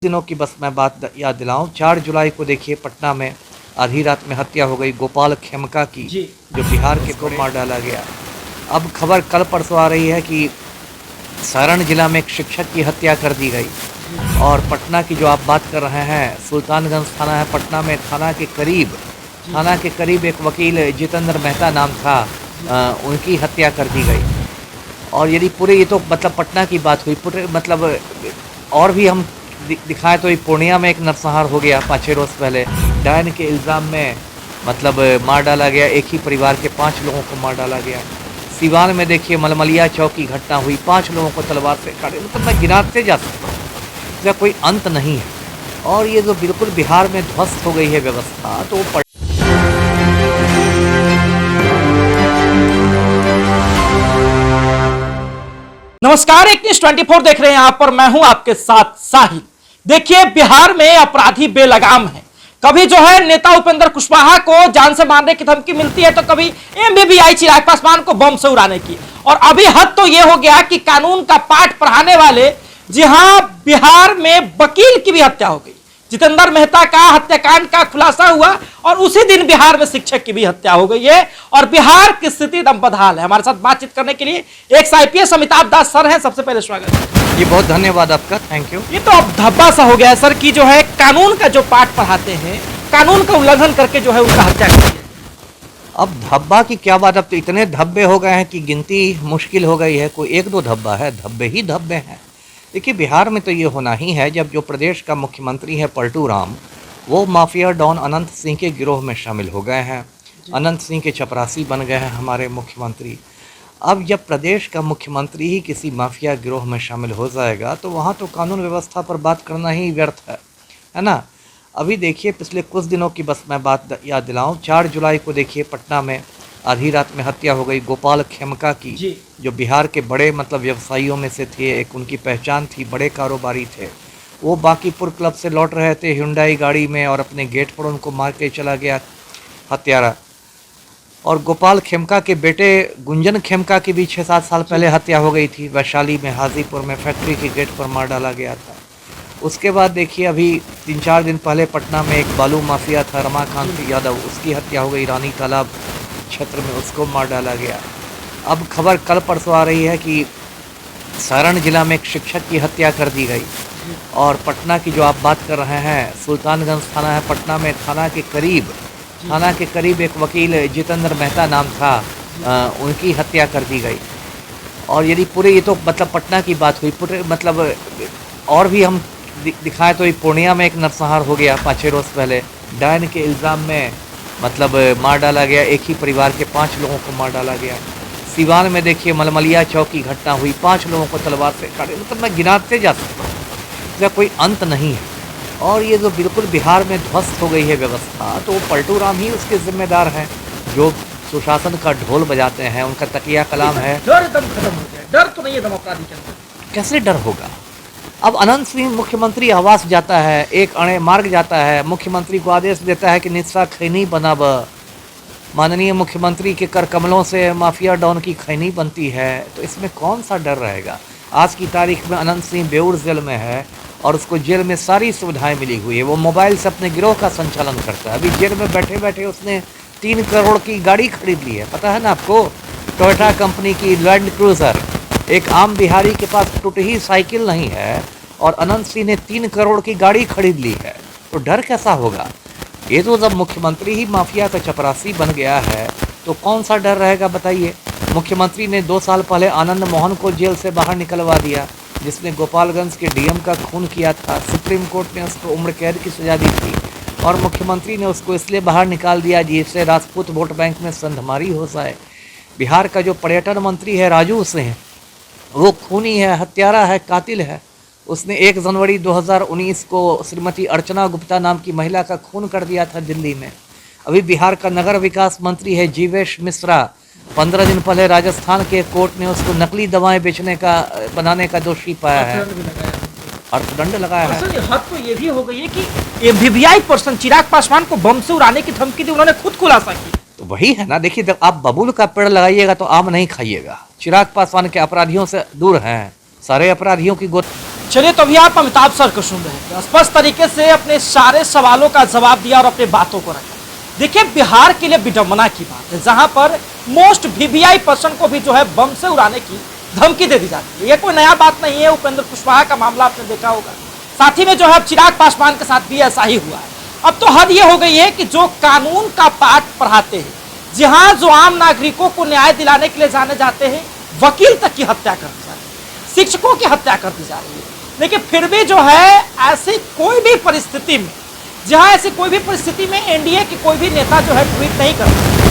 दिनों की बस मैं बात याद दिलाऊं, 4 जुलाई को देखिए पटना में आधी रात में हत्या हो गई गोपाल खेमका की, जो बिहार के को मार डाला गया। अब खबर कल परसों आ रही है कि सारण जिला में एक शिक्षक की हत्या कर दी गई। और पटना की जो आप बात कर रहे हैं, सुल्तानगंज थाना है पटना में, थाना के करीब एक वकील जितेंद्र मेहता नाम था, उनकी हत्या कर दी गई। और यदि पूरे, ये तो मतलब पटना की बात हुई, पूरे मतलब और भी हम दिखाएं तो पूर्णिया में एक नरसंहार हो गया 5-6 रोज पहले, डायन के इल्ज़ाम में मतलब मार डाला गया। एक ही परिवार के 5 लोगों को मार डाला गया। सिवान में देखिए मलमलिया चौक की घटना हुई, 5 लोगों को तलवार से काटे। मतलब मैं गिनाते जा सकता हूँ, इसका कोई अंत नहीं है। और ये जो बिल्कुल बिहार में ध्वस्त हो गई है व्यवस्था, तो वो नमस्कार, एक न्यूज़ 24 देख रहे हैं आप पर, मैं हूं आपके साथ साहिल। देखिए, बिहार में अपराधी बेलगाम है। कभी जो है नेता उपेंद्र कुशवाहा को जान से मारने की धमकी मिलती है, तो कभी एमबीबीआई चिराग पासवान को बम से उड़ाने की। और अभी हद तो यह हो गया कि कानून का पाठ पढ़ाने वाले, जी हां, बिहार में वकील की भी हत्या हो गई। जितेंद्र मेहता का हत्याकांड का खुलासा हुआ और उसी दिन बिहार में शिक्षक की भी हत्या हो गई है। और बिहार की स्थिति एकदम बदहाल है। हमारे साथ बातचीत करने के लिए एक आईपीएस अमिताभ दास सर हैं। सबसे पहले स्वागत है जी, बहुत धन्यवाद आपका, थैंक यू। ये तो अब धब्बा सा हो गया है सर कि जो है कानून का जो पाठ पढ़ाते हैं, कानून का उल्लंघन करके जो है उनका हत्या कर दिया। अब धब्बा की क्या बात, अब तो इतने धब्बे हो गए हैं कि गिनती मुश्किल हो गई है। कोई 1-2 धब्बा है, धब्बे ही धब्बे हैं। देखिए, बिहार में तो ये होना ही है जब जो प्रदेश का मुख्यमंत्री है पलटू राम, वो माफिया डॉन अनंत सिंह के गिरोह में शामिल हो गए हैं। अनंत सिंह के चपरासी बन गए हैं हमारे मुख्यमंत्री। अब जब प्रदेश का मुख्यमंत्री ही किसी माफिया गिरोह में शामिल हो जाएगा, तो वहाँ तो कानून व्यवस्था पर बात करना ही व्यर्थ है ना। अभी देखिए, पिछले कुछ दिनों की बस मैं बात याद दिलाऊं, 4 जुलाई को देखिए पटना में आधी रात में हत्या हो गई गोपाल खेमका की, जो बिहार के बड़े मतलब व्यवसायियों में से थे। एक उनकी पहचान थी, बड़े कारोबारी थे। वो बांकीपुर क्लब से लौट रहे थे हुंडई गाड़ी में, और अपने गेट पर उनको मार के चला गया हत्यारा। और गोपाल खेमका के बेटे गुंजन खेमका की भी 6-7 साल पहले हत्या हो गई थी। वैशाली में, हाजीपुर में फैक्ट्री के गेट पर मार डाला गया था। उसके बाद देखिए, अभी 3-4 दिन पहले पटना में एक बालू माफिया था रमाकांत यादव, उसकी हत्या हो गई। रानी तालाब क्षेत्र में उसको मार डाला गया। अब खबर कल परसों आ रही है कि सारण जिला में एक शिक्षक की हत्या कर दी गई। और पटना की जो आप बात कर रहे हैं, सुल्तानगंज थाना है पटना में, थाना के करीब एक वकील जितेंद्र मेहता नाम था, उनकी हत्या कर दी गई। और यदि पूरे, ये तो मतलब पटना की बात हुई, पूरे मतलब और भी हम दिखाएं तो पूर्णिया में एक नरसंहार हो गया 5-6 रोज पहले, डायन के इल्ज़ाम में मतलब मार डाला गया। एक ही परिवार के 5 लोगों को मार डाला गया। सिवान में देखिए मलमलिया चौक की घटना हुई, 5 लोगों को तलवार से काटे। मतलब मैं गिनाते जा सकता हूँ, इसका कोई अंत नहीं है। और ये जो बिल्कुल बिहार में ध्वस्त हो गई है व्यवस्था, तो वो पलटू राम ही उसके जिम्मेदार हैं, जो सुशासन का ढोल बजाते हैं। उनका तकिया कलाम है। डर एकदम खत्म हो गया, डर तो नहीं है अपराधी के अंदर। कैसे डर होगा? अब अनंत सिंह मुख्यमंत्री आवास जाता है, एक अणे मार्ग जाता है, मुख्यमंत्री को आदेश देता है कि निस्सा खैनी बनाब। माननीय मुख्यमंत्री के कर कमलों से माफिया डॉन की खैनी बनती है, तो इसमें कौन सा डर रहेगा? आज की तारीख में अनंत सिंह बेऊर जेल में है, और उसको जेल में सारी सुविधाएं मिली हुई है। वो मोबाइल से अपने गिरोह का संचालन करता है। अभी जेल में बैठे बैठे उसने 3 करोड़ की गाड़ी खरीद ली है, पता है ना आपको? टोयोटा कंपनी की लैंड क्रूजर। एक आम बिहारी के पास टूटी ही साइकिल नहीं है, और अनंत सिंह ने 3 करोड़ की गाड़ी खरीद ली है, तो डर कैसा होगा? ये तो जब मुख्यमंत्री ही माफिया का चपरासी बन गया है, तो कौन सा डर रहेगा बताइए? मुख्यमंत्री ने 2 साल पहले आनंद मोहन को जेल से बाहर निकलवा दिया, जिसने गोपालगंज के डीएम का खून किया था। सुप्रीम कोर्ट ने उसको उम्र कैद की सजा दी थी, और मुख्यमंत्री ने उसको इसलिए बाहर निकाल दिया जिससे राजपूत वोट बैंक में संधमारी हो जाए। बिहार का जो पर्यटन मंत्री है राजू सिंह, वो खूनी है, हत्यारा है, कातिल है। उसने 1 जनवरी 2019 को श्रीमती अर्चना गुप्ता नाम की महिला का खून कर दिया था दिल्ली में। अभी बिहार का नगर विकास मंत्री है जीवेश मिश्रा, 15 दिन पहले राजस्थान के कोर्ट ने उसको नकली दवाएं बनाने का दोषी पाया है, अर्थदंड लगाया है। हद तो ये भी हो गई है कि एमबीबीआई पर्सन चिराग पासवान को बम से उड़ाने की धमकी दी, उन्होंने खुद खुलासा किया। तो वही है ना, देखिए, जब आप बबूल का पेड़ लगाइएगा तो आम नहीं खाइएगा। चिराग पासवान के अपराधियों से दूर हैं, सारे अपराधियों की चलिए, तो अभी आप अमिताभ सर को सुन रहे हैं, स्पष्ट तरीके से अपने सारे सवालों का जवाब दिया और अपनी बातों को रखा। देखिए, बिहार के लिए विडंबना की बात है, जहां पर मोस्ट वीवीआई पर्सन को भी जो है बम से उड़ाने की धमकी दे दी जाती है। ये कोई नया बात नहीं है, उपेंद्र कुशवाहा का मामला आपने देखा होगा, साथ ही में जो है अब चिराग पासवान के साथ भी ऐसा ही हुआ है। अब तो हद ये हो गई है कि जो कानून का पाठ पढ़ाते हैं, जहां जो आम नागरिकों को न्याय दिलाने के लिए जाने जाते हैं, वकील तक की हत्या कर दी जा रही है, शिक्षकों की हत्या कर दी जा रही है। लेकिन फिर भी जो है ऐसी कोई भी परिस्थिति में, जहां ऐसी कोई भी परिस्थिति में एनडीए की कोई भी नेता जो है ट्वीट नहीं करता,